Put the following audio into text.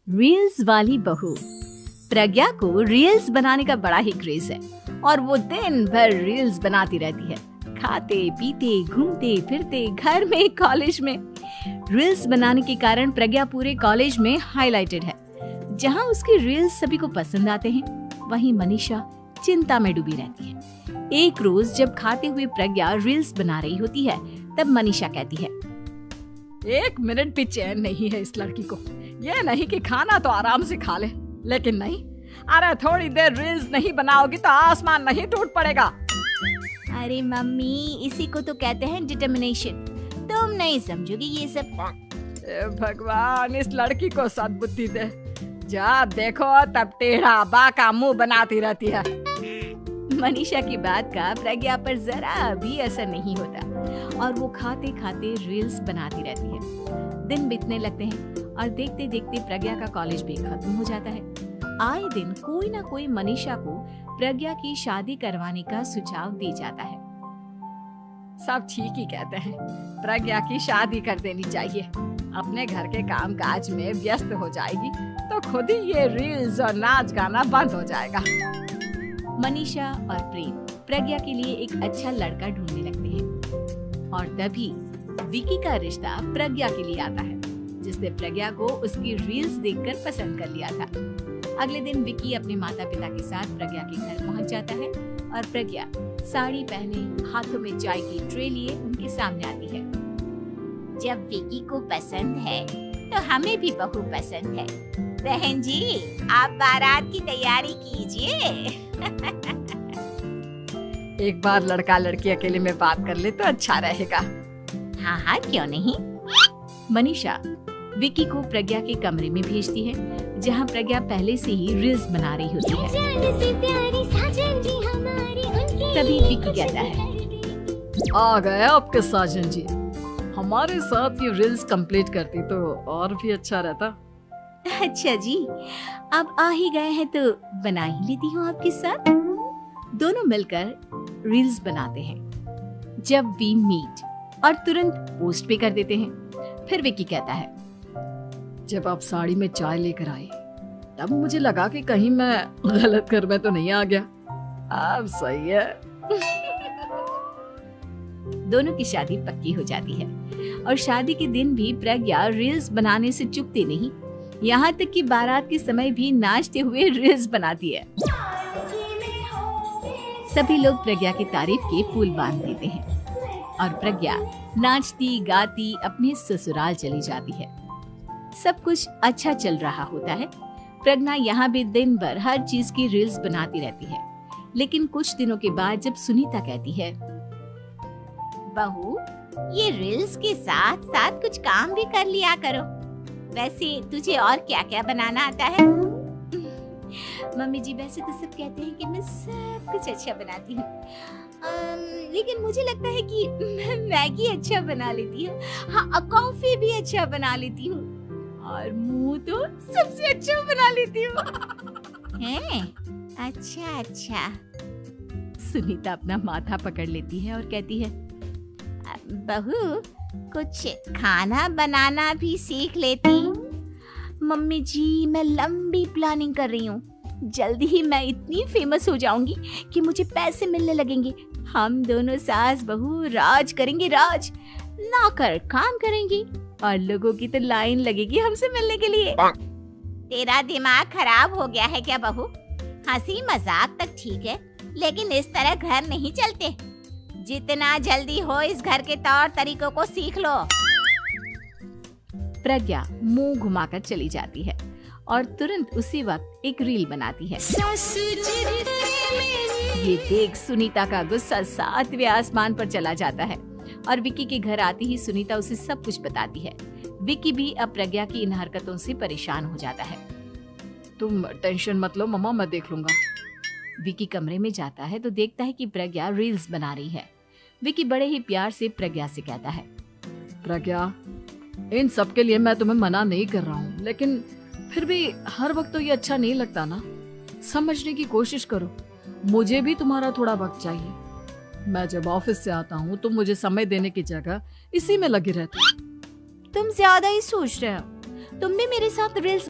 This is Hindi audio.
रील्स वाली बहू। प्रज्ञा को रील्स बनाने का बड़ा ही क्रेज है और वो दिन भर रील्स बनाती रहती है। खाते पीते घूमते फिरते घर में कॉलेज में रील्स बनाने के कारण प्रज्ञा पूरे कॉलेज में हाईलाइटेड है। जहां उसकी रील्स सभी को पसंद आते हैं, वहीं मनीषा चिंता में डूबी रहती है। एक रोज जब खाते हुए प्रज्ञा रील्स बना रही होती है, तब मनीषा कहती है, एक मिनट भी चैन नहीं है इस लड़की को। ये नहीं कि खाना तो आराम से खा ले, लेकिन नहीं, अरे थोड़ी देर रील्स नहीं बनाओगी तो आसमान नहीं टूट पड़ेगा। अरे मम्मी, इसी को तो कहते हैं डिटर्मिनेशन। तुम नहीं समझोगी ये सब। भगवान, इस लड़की को सद्बुद्धि दे। जब देखो तब टेढ़ा बाका मुंह बनाती रहती है। मनीषा की बात का प्रज्ञा पर जरा भी असर नहीं होता और वो खाते खाते रील्स बनाती रहती है। दिन बीतने लगते हैं और देखते देखते प्रज्ञा का कॉलेज भी खत्म हो जाता है। आए दिन कोई ना कोई मनीषा को प्रज्ञा की शादी करवाने का सुझाव दे जाता है। सब ठीक ही कहते हैं, प्रज्ञा की शादी कर देनी चाहिए। अपने घर के काम काज में व्यस्त हो जाएगी तो खुद ही ये रील्स और नाच गाना बंद हो जाएगा। मनीषा और प्रेम प्रज्ञा के लिए एक अच्छा लड़का ढूंढने लगते हैं और तभी विकी का रिश्ता प्रज्ञा के लिए आता है, जिसने प्रज्ञा को उसकी रील्स देखकर पसंद कर लिया था। अगले दिन विकी अपने माता पिता के साथ प्रज्ञा के घर पहुंच जाता है और प्रज्ञा साड़ी पहने हाथों में चाय की ट्रे लिए उनके सामने आती है। जब विकी को पसंद है तो हमें भी बहू पसंद है। बहन जी, आप बारात की तैयारी कीजिए। एक बार लड़का लड़की अकेले में बात कर ले तो अच्छा रहेगा। हाँ हाँ, क्यों नहीं। मनीषा विकी को प्रज्ञा के कमरे में भेजती है, जहां प्रज्ञा पहले से ही रील्स बना रही होती है। तभी विकी कहता है, आ गए आपके साजन जी। हमारे साथ ये रील्स कंप्लीट करती तो और भी अच्छा रहता। अच्छा जी, अब आ ही गए हैं तो बना ही लेती हूँ आपके साथ। दोनों मिलकर रील्स बनाते हैं। जब वी मीट और तुरंत पोस्ट भी कर देते हैं। फिर विकी कहता है, जब आप साड़ी में चाय लेकर आए तब मुझे लगा कि कहीं मैं गलत घर में तो नहीं आ गया। अब सही है। दोनों की शादी पक्की हो जाती है और शादी के दिन भी प्रज्ञा रील्स बनाने से चूकती नहीं। यहाँ तक कि बारात के समय भी नाचते हुए रील्स बनाती है। सभी लोग प्रज्ञा की तारीफ के पुल बांध देते हैं और प्रज्ञा नाचती गाती अपने ससुराल चली जाती है। सब कुछ अच्छा चल रहा होता है। प्रज्ञा यहाँ भी दिन भर हर चीज की रील्स बनाती रहती है। लेकिन कुछ दिनों के बाद जब सुनीता कहती है, बहू, ये रील्स के साथ साथ कुछ काम भी कर लिया करो। वैसे तुझे और क्या क्या बनाना आता है? मम्मी जी, वैसे तो सब कहते हैं कि मैं सब कुछ अच्छा बनाती हूँ, लेकिन मुझे लगता है कि मैं मैगी अच्छा बना लेती हूँ। हाँ, कॉफी भी अच्छा बना लेती हूँ और मुंह तो सबसे अच्छा बना लेती हूँ। हैं? अच्छा अच्छा। सुनीता अपना माथा पकड़ लेती है और कहती है, बहू, कुछ खाना बनाना भी सीख लेती। मम्मी जी, मैं लंबी प्लानिंग कर रही हूँ। जल्दी ही मैं इतनी फेमस हो जाऊंगी कि मुझे पैसे मिलने लगेंगे। हम दोनों सास बहू राज करेंगे, राज। नौकर काम करेंगी और लोगों की तो लाइन लगेगी हमसे मिलने के लिए। तेरा दिमाग खराब हो गया है क्या बहू? हंसी मजाक तक ठीक है, लेकिन इस तरह घर नहीं चलते। जितना जल्दी हो इस घर के तौर तरीकों को सीख लो। प्रज्ञा मुंह घुमाकर चली जाती है और तुरंत उसी वक्त एक रील बनाती है। ये देख सुनीता का गुस्सा 7वें आसमान पर चला जाता है और विकी के घर आती ही सुनीता उसे सब कुछ बताती है। विकी भी अब प्रज्ञा की इन हरकतों से परेशान हो जाता है। तुम टेंशन मत लो मम्मा, मैं देख लूंगा। विकी कमरे में जाता है तो देखता है कि प्रज्ञा रील्स बना रही है। विकी बड़े ही प्यार से प्रज्ञा से कहता है, प्रज्ञा, इन सब के लिए मैं तुम्हें मना नहीं कर रहा हूँ, लेकिन फिर भी हर वक्त तो ये अच्छा नहीं लगता ना। समझने की कोशिश करो, मुझे भी तुम्हारा थोड़ा वक्त चाहिए। मैं जब ऑफिस से आता हूँ तो मुझे समय देने की जगह इसी में लगी रहती। तुम ज्यादा ही सोच रहे हो। तुम भी मेरे साथ रील्स